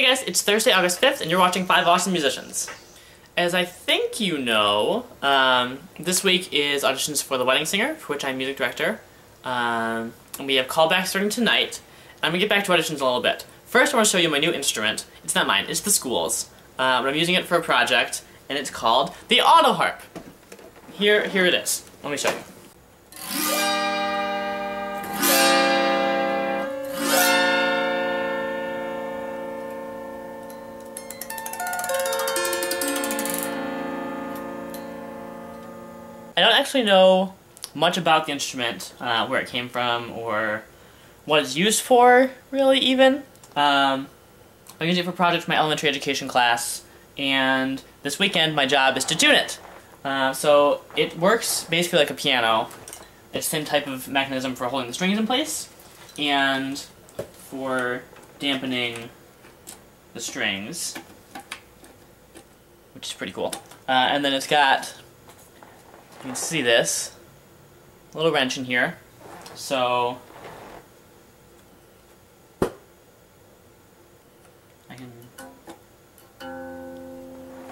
guys, it's Thursday, August 5th, and you're watching 5 Awesome Musicians. As I think you know, this week is auditions for The Wedding Singer, for which I'm music director. And we have callbacks starting tonight. I'm going to get back to auditions in a little bit. First, I want to show you my new instrument. It's not mine, it's the school's. But I'm using it for a project, and it's called the Autoharp. Here it is. Let me show you. I don't actually know much about the instrument, where it came from, or what it's used for, really, even. I'm using it for a project for my elementary education class, and this weekend my job is to tune it. So it works basically like a piano. It's the same type of mechanism for holding the strings in place, and for dampening the strings, which is pretty cool. And then it's got, you can see this, a little wrench in here, so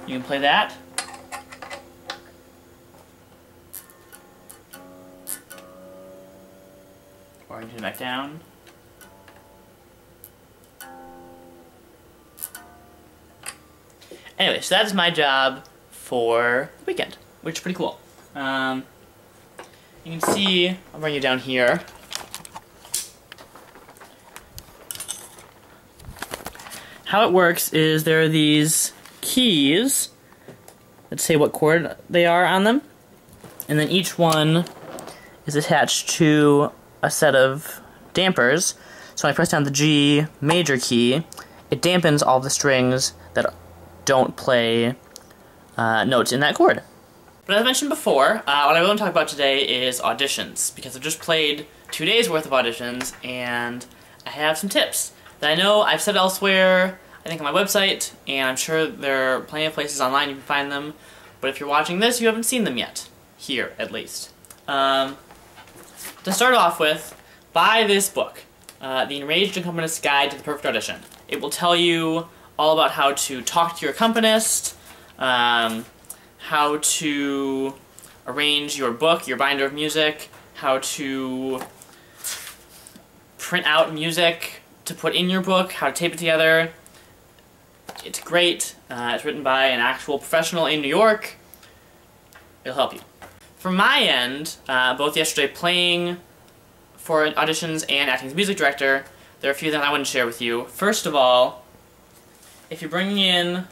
you can play that. Or you can turn it back down. Anyway, so that's my job for the weekend, which is pretty cool. You can see, I'll bring you down here. How it works is there are these keys that say what chord they are on them, and then each one is attached to a set of dampers. So when I press down the G major key, it dampens all the strings that don't play notes in that chord. But as I mentioned before, what I want to talk about today is auditions, because I've just played 2 days worth of auditions, and I have some tips that I know I've said elsewhere, I think on my website, and I'm sure there are plenty of places online you can find them, but if you're watching this, you haven't seen them yet. Here, at least. To start off with, buy this book, The Enraged Accompanist's Guide to the Perfect Audition. It will tell you all about how to talk to your accompanist, how to arrange your book, your binder of music, how to print out music to put in your book, how to tape it together. It's great. It's written by an actual professional in New York. It'll help you. From my end, both yesterday playing for auditions and acting as music director, there are a few that I want to share with you. First of all, if you're bringing in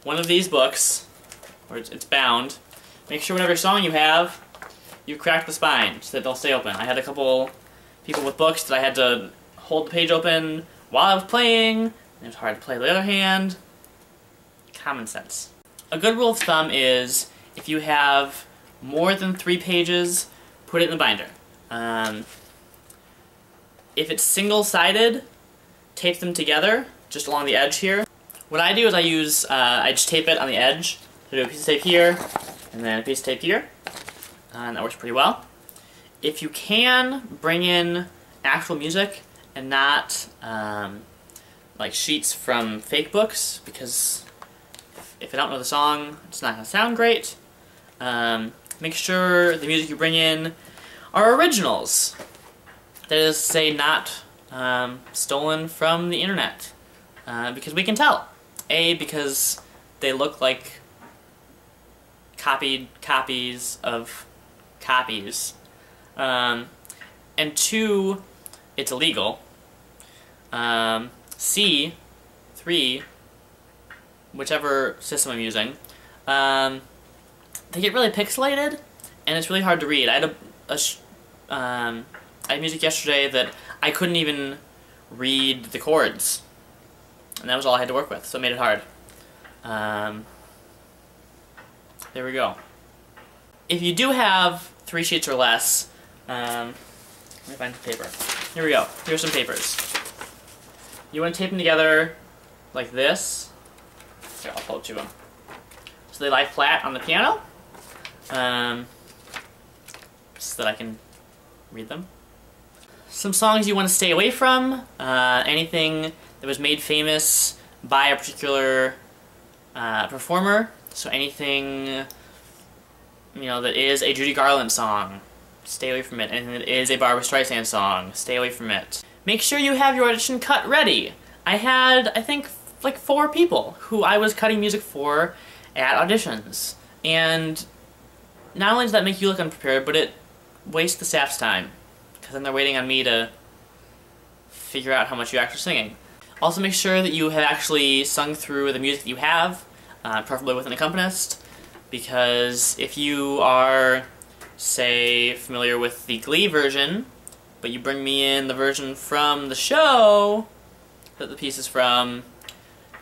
one of these books, or it's bound, make sure whatever song you have, you crack the spine so that they'll stay open. I had a couple people with books that I had to hold the page open while I was playing, and it was hard to play with the other hand. Common sense. A good rule of thumb is, if you have more than 3 pages, put it in the binder. If it's single-sided, tape them together, just along the edge here. What I do is I just tape it on the edge. So I do a piece of tape here, and then a piece of tape here, and that works pretty well. If you can, bring in actual music, and not like sheets from fake books, because if I don't know the song, it's not going to sound great. Make sure the music you bring in are originals. That is to say, not stolen from the internet, because we can tell. A, because they look like copied copies of copies, and 2, it's illegal. C, 3, whichever system I'm using, they get really pixelated, and it's really hard to read. I had music yesterday that I couldn't even read the chords, and that was all I had to work with, so it made it hard. There we go. If you do have 3 sheets or less, let me find the paper. Here we go. Here's some papers. You want to tape them together like this. Here, I'll pull 2 of them. So they lie flat on the piano, so that I can read them. Some songs you want to stay away from, anything that was made famous by a particular performer. So anything, that is a Judy Garland song, stay away from it. Anything that is a Barbra Streisand song, stay away from it. Make sure you have your audition cut ready. I had, I think, like 4 people who I was cutting music for at auditions. And not only does that make you look unprepared, but it wastes the staff's time, because then they're waiting on me to figure out how much you're actually singing. Also make sure that you have actually sung through the music that you have, preferably with an accompanist, because if you are, say, familiar with the Glee version, but you bring me in the version from the show that the piece is from,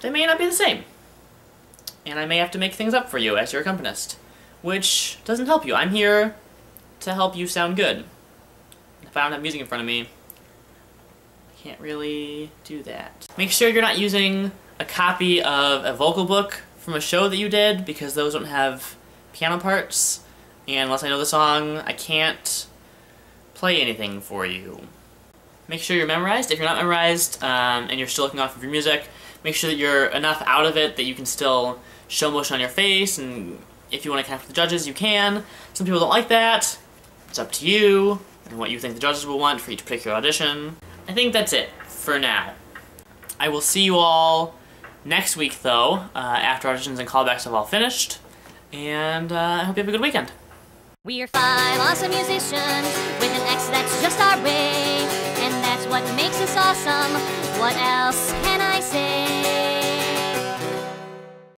they may not be the same. And I may have to make things up for you as your accompanist, which doesn't help you. I'm here to help you sound good. If I don't have music in front of me, I can't really do that. Make sure you're not using a copy of a vocal book from a show that you did, because those don't have piano parts, and unless I know the song, I can't play anything for you. Make sure you're memorized. If you're not memorized, and you're still looking off of your music, make sure that you're enough out of it that you can still show motion on your face, and if you want to connect with the judges, you can. Some people don't like that. It's up to you, and what you think the judges will want for each particular audition. I think that's it for now. I will see you all next week, though, after auditions and callbacks have all finished, and I hope you have a good weekend. We're 5 awesome musicians with an X that's just our way, and that's what makes us awesome. What else can I say?